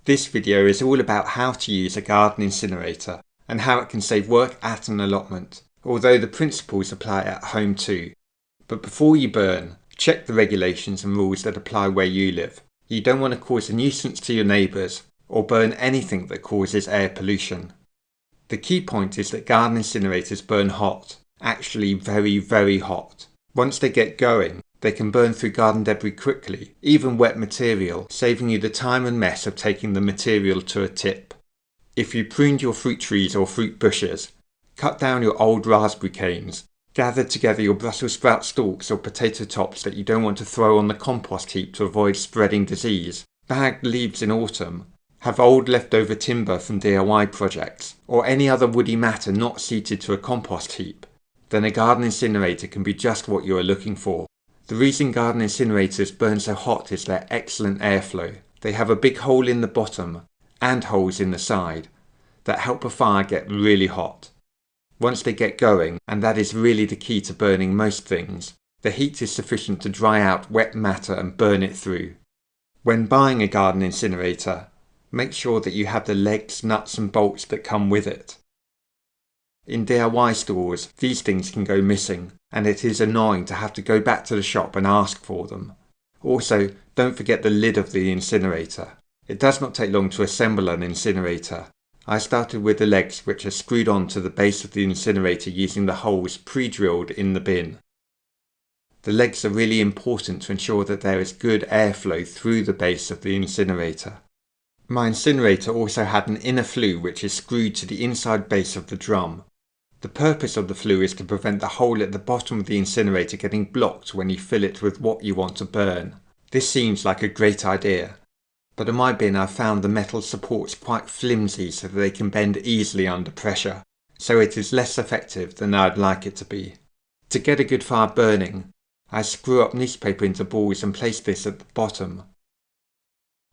This video is all about how to use a garden incinerator and how it can save work at an allotment, although the principles apply at home too. But before you burn, check the regulations and rules that apply where you live. You don't want to cause a nuisance to your neighbours or burn anything that causes air pollution. The key point is that garden incinerators burn hot, actually very hot. Once they get going, they can burn through garden debris quickly, even wet material, saving you the time and mess of taking the material to a tip. If you pruned your fruit trees or fruit bushes, cut down your old raspberry canes, gathered together your Brussels sprout stalks or potato tops that you don't want to throw on the compost heap to avoid spreading disease, bagged leaves in autumn, have old leftover timber from DIY projects, or any other woody matter not suited to a compost heap, then a garden incinerator can be just what you are looking for. The reason garden incinerators burn so hot is their excellent airflow. They have a big hole in the bottom and holes in the side that help a fire get really hot. Once they get going, and that is really the key to burning most things, the heat is sufficient to dry out wet matter and burn it through. When buying a garden incinerator, make sure that you have the legs, nuts and bolts that come with it. In DIY stores, these things can go missing, and it is annoying to have to go back to the shop and ask for them. Also, don't forget the lid of the incinerator. It does not take long to assemble an incinerator. I started with the legs, which are screwed on to the base of the incinerator using the holes pre-drilled in the bin. The legs are really important to ensure that there is good airflow through the base of the incinerator. My incinerator also had an inner flue which is screwed to the inside base of the drum. The purpose of the flue is to prevent the hole at the bottom of the incinerator getting blocked when you fill it with what you want to burn. This seems like a great idea, but in my bin I found the metal supports quite flimsy so that they can bend easily under pressure, so it is less effective than I'd like it to be. To get a good fire burning, I screw up newspaper into balls and place this at the bottom.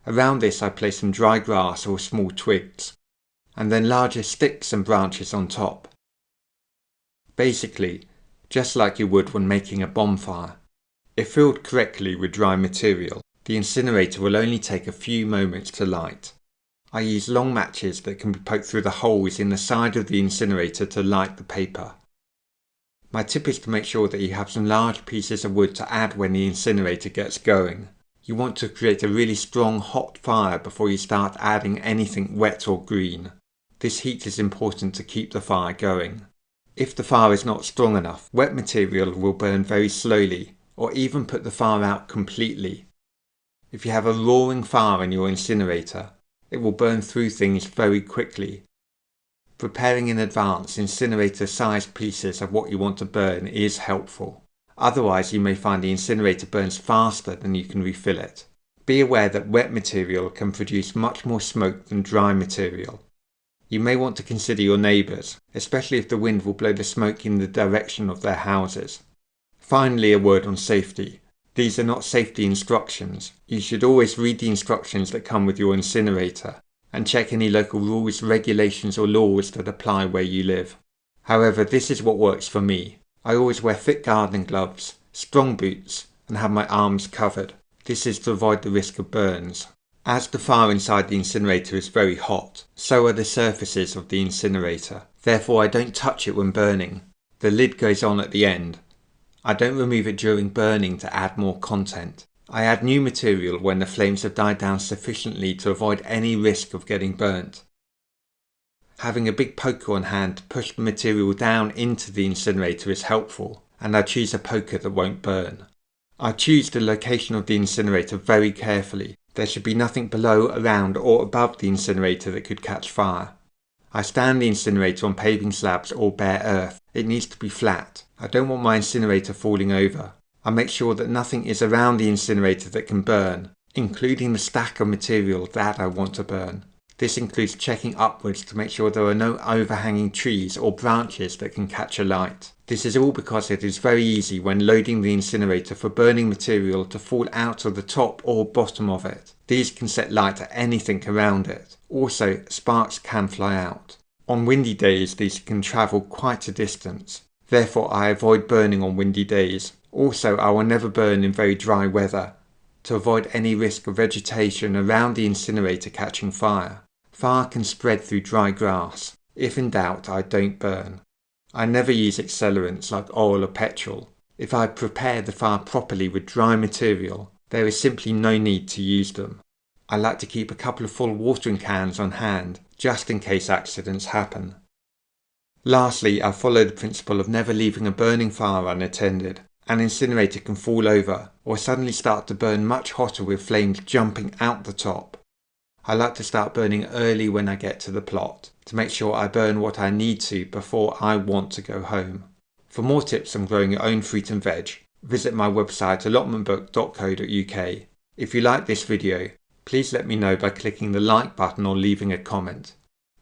Around this I place some dry grass or small twigs, and then larger sticks and branches on top. Basically, just like you would when making a bonfire. If filled correctly with dry material, the incinerator will only take a few moments to light. I use long matches that can be poked through the holes in the side of the incinerator to light the paper. My tip is to make sure that you have some large pieces of wood to add when the incinerator gets going. You want to create a really strong hot fire before you start adding anything wet or green. This heat is important to keep the fire going. If the fire is not strong enough, wet material will burn very slowly or even put the fire out completely. If you have a roaring fire in your incinerator, it will burn through things very quickly. Preparing in advance incinerator-sized pieces of what you want to burn is helpful. Otherwise, you may find the incinerator burns faster than you can refill it. Be aware that wet material can produce much more smoke than dry material. You may want to consider your neighbours, especially if the wind will blow the smoke in the direction of their houses. Finally, a word on safety. These are not safety instructions. You should always read the instructions that come with your incinerator and check any local rules, regulations or laws that apply where you live. However, this is what works for me. I always wear thick gardening gloves, strong boots and have my arms covered. This is to avoid the risk of burns. As the fire inside the incinerator is very hot, so are the surfaces of the incinerator. Therefore I don't touch it when burning. The lid goes on at the end. I don't remove it during burning to add more content. I add new material when the flames have died down sufficiently to avoid any risk of getting burnt. Having a big poker on hand to push the material down into the incinerator is helpful, and I choose a poker that won't burn. I choose the location of the incinerator very carefully. There should be nothing below, around or above the incinerator that could catch fire. I stand the incinerator on paving slabs or bare earth. It needs to be flat. I don't want my incinerator falling over. I make sure that nothing is around the incinerator that can burn, including the stack of material that I want to burn. This includes checking upwards to make sure there are no overhanging trees or branches that can catch a light. This is all because it is very easy when loading the incinerator for burning material to fall out of the top or bottom of it. These can set light to anything around it. Also, sparks can fly out. On windy days, these can travel quite a distance. Therefore, I avoid burning on windy days. Also, I will never burn in very dry weather. to avoid any risk of vegetation around the incinerator catching fire. Fire can spread through dry grass. If in doubt, I don't burn. I never use accelerants like oil or petrol. If I prepare the fire properly with dry material, there is simply no need to use them. I like to keep a couple of full watering cans on hand, just in case accidents happen. Lastly, I follow the principle of never leaving a burning fire unattended. An incinerator can fall over or suddenly start to burn much hotter with flames jumping out the top. I like to start burning early when I get to the plot, to make sure I burn what I need to before I want to go home. For more tips on growing your own fruit and veg, visit my website allotmentbook.co.uk. If you like this video, please let me know by clicking the like button or leaving a comment.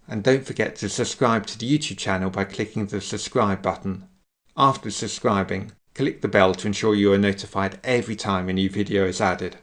And don't forget to subscribe to the YouTube channel by clicking the subscribe button. After subscribing, click the bell to ensure you are notified every time a new video is added.